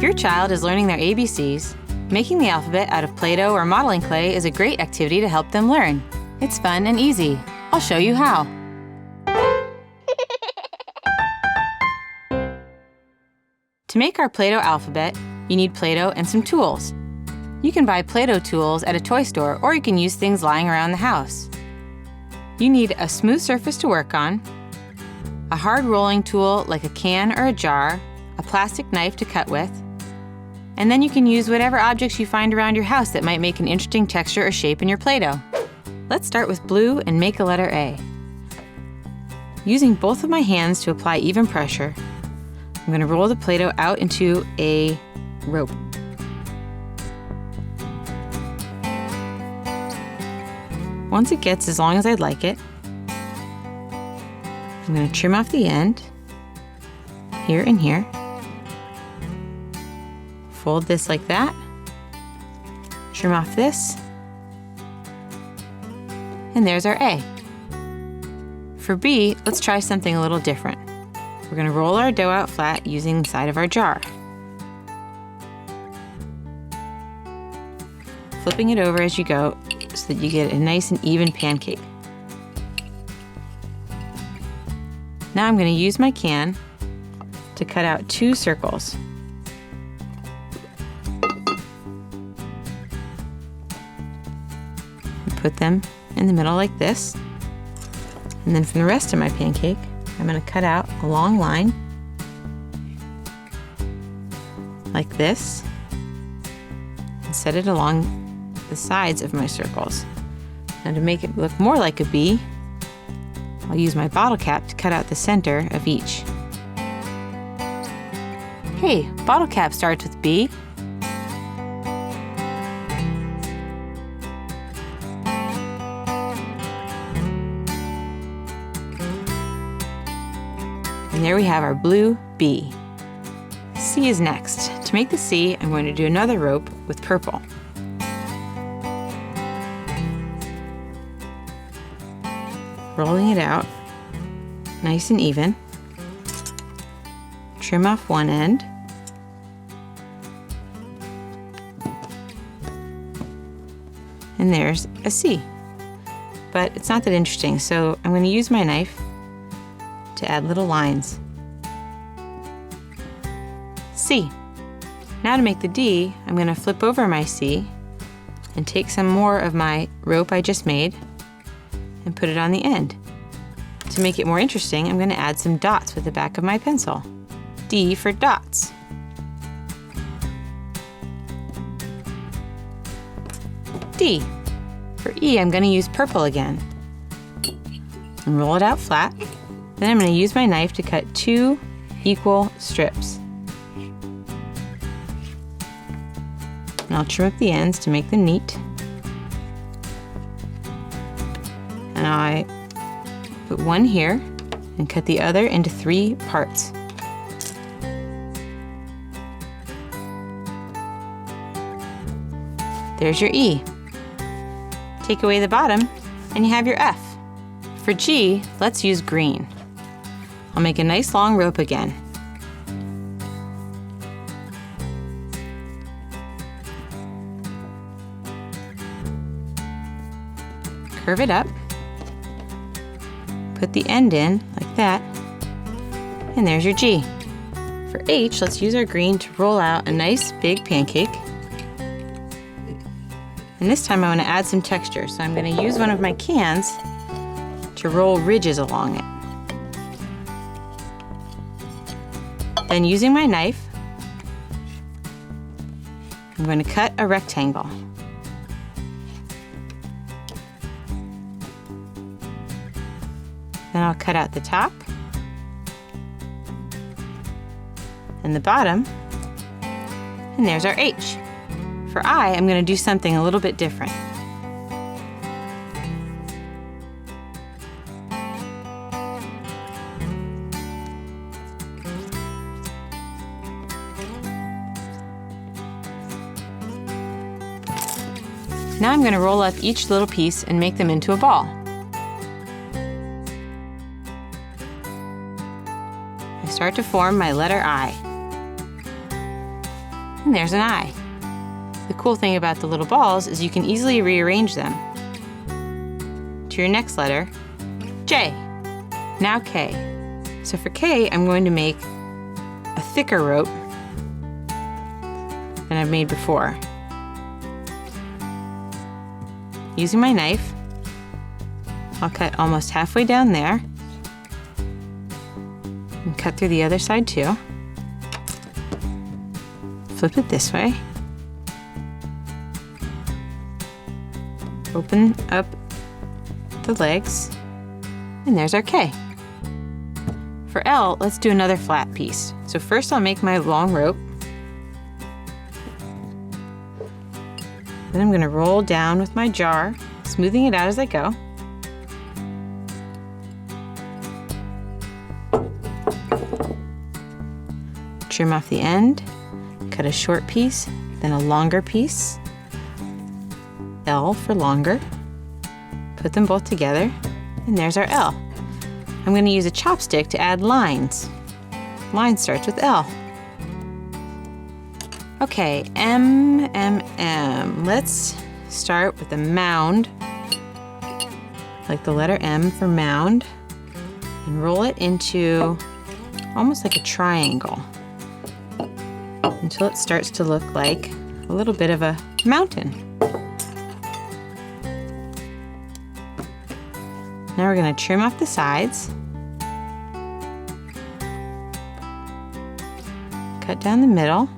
If your child is learning their ABCs, making the alphabet out of Play-Doh or modeling clay is a great activity to help them learn. It's fun and easy. I'll show you how. To make our Play-Doh alphabet, you need Play-Doh and some tools. You can buy Play-Doh tools at a toy store, or you can use things lying around the house. You need a smooth surface to work on, a hard rolling tool like a can or a jar, a plastic knife to cut with, and then you can use whatever objects you find around your house that might make an interesting texture or shape in your Play-Doh. Let's start with blue and make a letter A. Using both of my hands to apply even pressure, I'm going to roll the Play-Doh out into a rope. Once it gets as long as I'd like it, I'm going to trim off the end, here and here. Fold this like that, trim off this, and there's our A. For B, let's try something a little different. We're going to roll our dough out flat using the side of our jar. Flipping it over as you go so that you get a nice and even pancake. Now I'm going to use my can to cut out 2 circles. Put them in the middle like this. And then from the rest of my pancake, I'm going to cut out a long line like this and set it along the sides of my circles. Now to make it look more like a B, I'll use my bottle cap to cut out the center of each. Hey, bottle cap starts with B. And there we have our blue B. C is next. To make the C, I'm going to do another rope with purple. Rolling it out, nice and even. Trim off one end. And there's a C. But it's not that interesting, so I'm going to use my knife to add little lines. C. Now to make the D, I'm going to flip over my C and take some more of my rope I just made and put it on the end. To make it more interesting, I'm going to add some dots with the back of my pencil. D for dots. D. For E, I'm going to use purple again. And roll it out flat. Then I'm going to use my knife to cut 2 equal strips. And I'll trim up the ends to make them neat. And I put one here and cut the other into 3 parts. There's your E. Take away the bottom and you have your F. For G, let's use green. I'll make a nice long rope again. Curve it up. Put the end in like that. And there's your G. For H, let's use our green to roll out a nice big pancake. And this time I want to add some texture, so I'm going to use one of my cans to roll ridges along it. Then using my knife, I'm going to cut a rectangle. Then I'll cut out the top and the bottom, and there's our H. For I, I'm going to do something a little bit different. Now I'm going to roll up each little piece and make them into a ball. I start to form my letter I. And there's an I. The cool thing about the little balls is you can easily rearrange them. To your next letter, J. Now K. So for K, I'm going to make a thicker rope than I've made before. Using my knife, I'll cut almost halfway down there and cut through the other side too. Flip it this way. Open up the legs, and there's our K. For L, let's do another flat piece. So first I'll make my long rope. Then I'm going to roll down with my jar, smoothing it out as I go. Trim off the end, cut a short piece, then a longer piece. L for longer. Put them both together, and there's our L. I'm going to use a chopstick to add lines. Line starts with L. Okay, M. Let's start with a mound, like the letter M for mound, and roll it into almost like a triangle until it starts to look like a little bit of a mountain. Now we're going to trim off the sides, cut down the middle,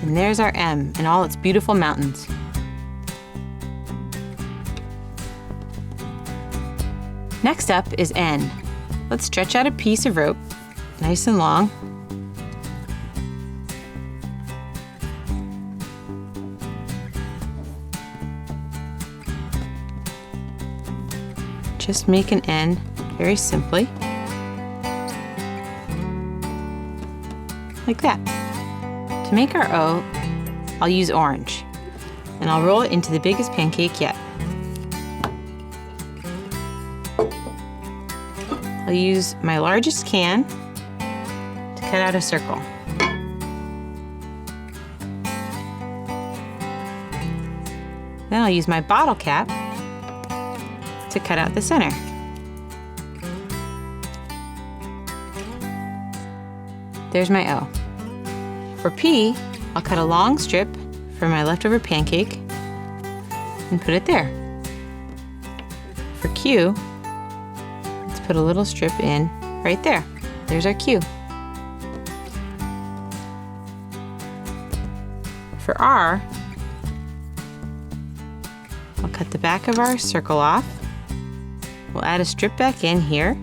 and there's our M and all its beautiful mountains. Next up is N. Let's stretch out a piece of rope, nice and long. Just make an N very simply, like that. To make our O, I'll use orange, and I'll roll it into the biggest pancake yet. I'll use my largest can to cut out a circle. Then I'll use my bottle cap to cut out the center. There's my O. For P, I'll cut a long strip for my leftover pancake and put it there. For Q, let's put a little strip in right there. There's our Q. For R, I'll cut the back of our circle off. We'll add a strip back in here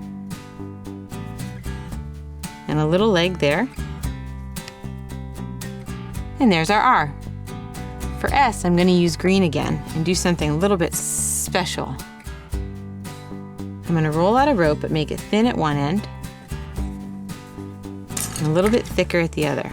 and a little leg there. And there's our R. For S, I'm going to use green again and do something a little bit special. I'm going to roll out a rope but make it thin at one end and a little bit thicker at the other.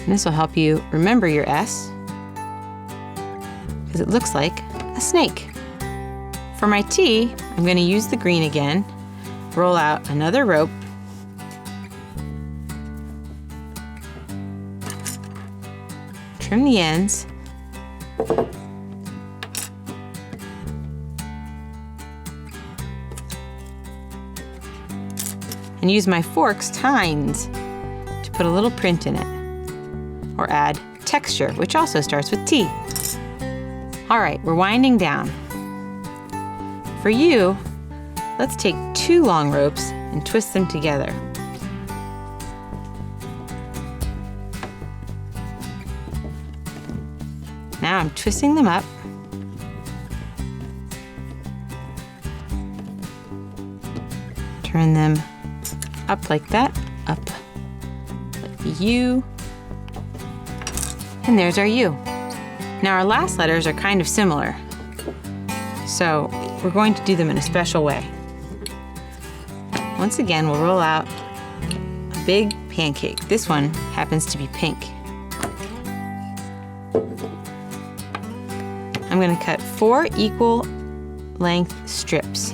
And this will help you remember your S, because it looks like a snake. For my T, I'm going to use the green again, roll out another rope, trim the ends, and use my fork's tines to put a little print in it, or add texture, which also starts with T. All right, we're winding down. For you, let's take 2 long ropes and twist them together. Now I'm twisting them up. Turn them up like that, up like U. And there's our U. Now our last letters are kind of similar, so we're going to do them in a special way. Once again, we'll roll out a big pancake. This one happens to be pink. I'm going to cut 4 equal length strips.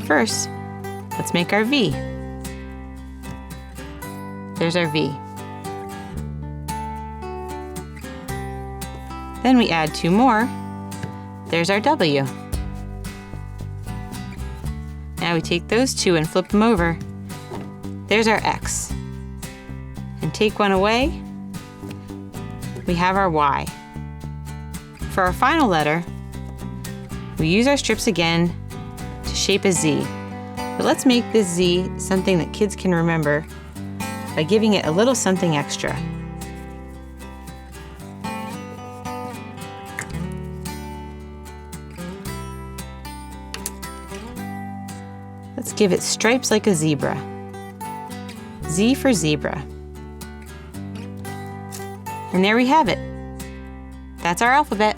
First, let's make our V. There's our V. Then we add 2 more. There's our W. Now we take those 2 and flip them over. There's our X. And take one away, we have our Y. For our final letter, we use our strips again to shape a Z. But let's make this Z something that kids can remember by giving it a little something extra. Let's give it stripes like a zebra. Z for zebra. And there we have it. That's our alphabet.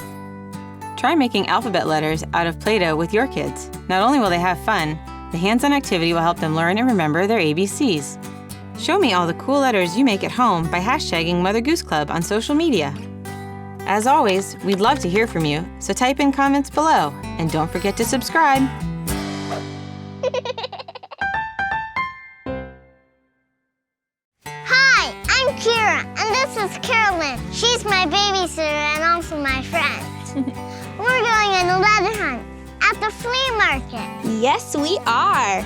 Try making alphabet letters out of Play-Doh with your kids. Not only will they have fun, the hands-on activity will help them learn and remember their ABCs. Show me all the cool letters you make at home by hashtagging Mother Goose Club on social media. As always, we'd love to hear from you, so type in comments below, and don't forget to subscribe. Hi, I'm Kira, and this is Carolyn. She's my babysitter and also my friend. We're going on a letter hunt at the flea market. Yes, we are.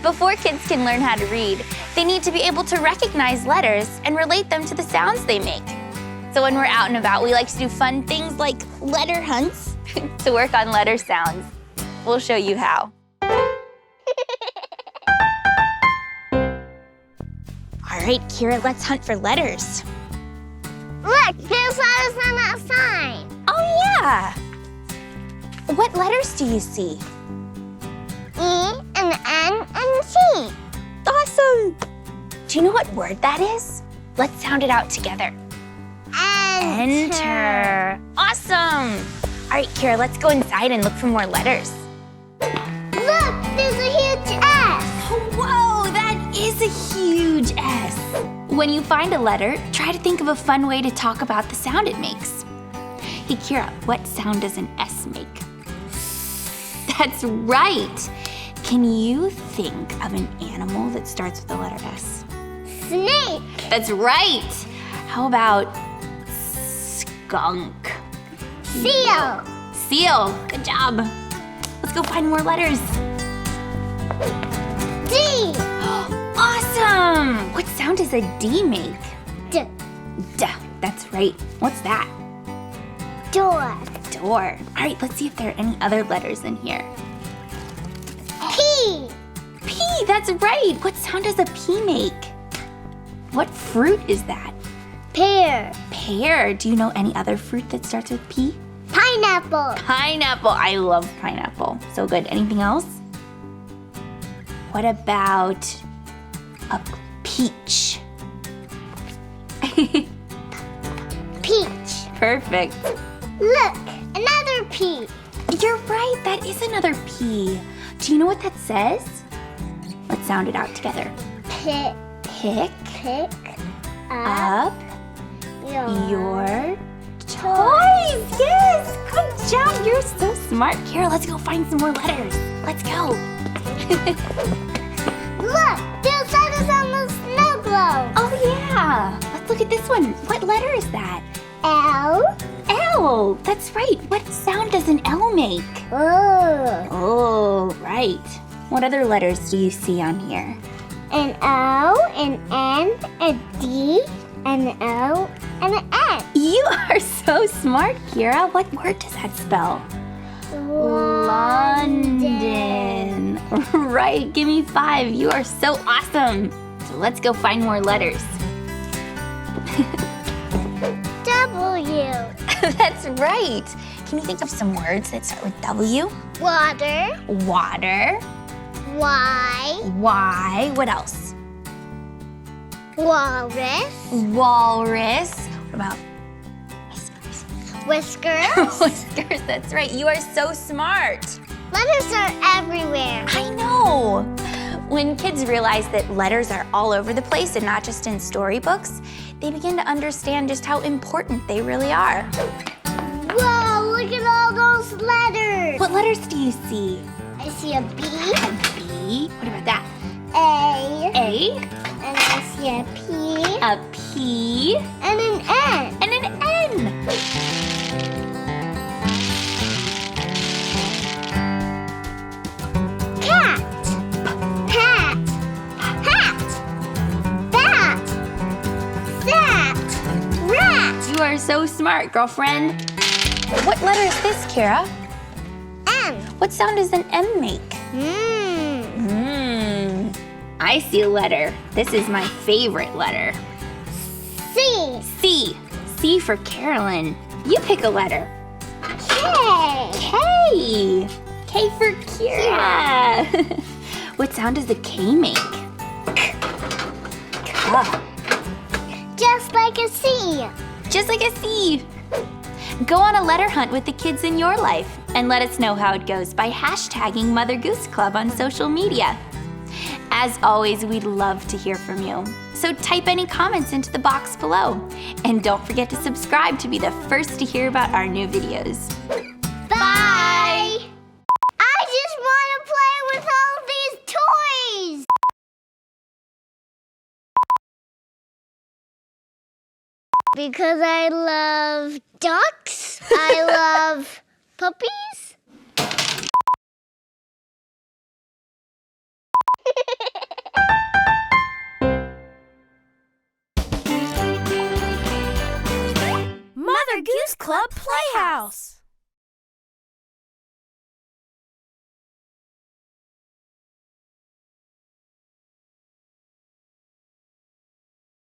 Before kids can learn how to read, they need to be able to recognize letters and relate them to the sounds they make. So when we're out and about, we like to do fun things like letter hunts to work on letter sounds. We'll show you how. All right, Kira, let's hunt for letters. Look, there's letters on that sign. Oh, yeah. What letters do you see? E and N and T. Awesome. Do you know what word that is? Let's sound it out together. Enter. Awesome. All right, Kira, let's go inside and look for more letters. Look, there's a huge S. Whoa, that is a huge S. When you find a letter, try to think of a fun way to talk about the sound it makes. Hey, Kira, what sound does an S make? That's right. Can you think of an animal that starts with the letter S? Snake. That's right. How about skunk? Seal. Seal. Good job. Let's go find more letters. D. Awesome. What sound does a D make? D. D. That's right. What's that? Door. Door. All right, let's see if there are any other letters in here. P. P. That's right. What sound does a P make? What fruit is that? Pear. Pear. Do you know any other fruit that starts with P? Pineapple. Pineapple. I love pineapple. So good. Anything else? What about a peach? Peach. Perfect. Look, another P. You're right. That is another P. Do you know what that says? Let's sound it out together. Pick. Pick Pick up your toys. toys. Yes. Good job. You're so smart. Kara, let's go find some more letters. Let's go. Look, there's letters on the snow globe. Oh, yeah. Let's look at this one. What letter is that? L. L. That's right. What sound does an L make? Oh. Oh, right. What other letters do you see on here? An O, an N, a D, an O, and an N. You are so smart, Kira. What word does that spell? London. Right, give me 5. You are so awesome. So let's go find more letters. W. That's right. Can you think of some words that start with W? Water. Water. Y. Y. What else? Walrus. Walrus. What about Whiskers. whiskers? That's right. You are so smart. Letters are everywhere. I know. When kids realize that letters are all over the place and not just in storybooks, they begin to understand just how important they really are. Whoa, look at all those letters. What letters do you see? I see a B, A B. What about that? A, A. and I see a P, A P. and an N. And an N. Cat, pat, hat, bat, sat, rat. You are so smart, girlfriend. What letter is this, Kara? M. What sound does an M make? I see a letter. This is my favorite letter. C. C. C for Carolyn. You pick a letter. K. K. K for Kira. What sound does the K make? K. Just like a C. Just like a C. Go on a letter hunt with the kids in your life and let us know how it goes by hashtagging Mother Goose Club on social media. As always, we'd love to hear from you. So type any comments into the box below. And don't forget to subscribe to be the first to hear about our new videos. Bye. I just want to play with all these toys. Because I love ducks. I love puppies. Mother Goose Club Playhouse.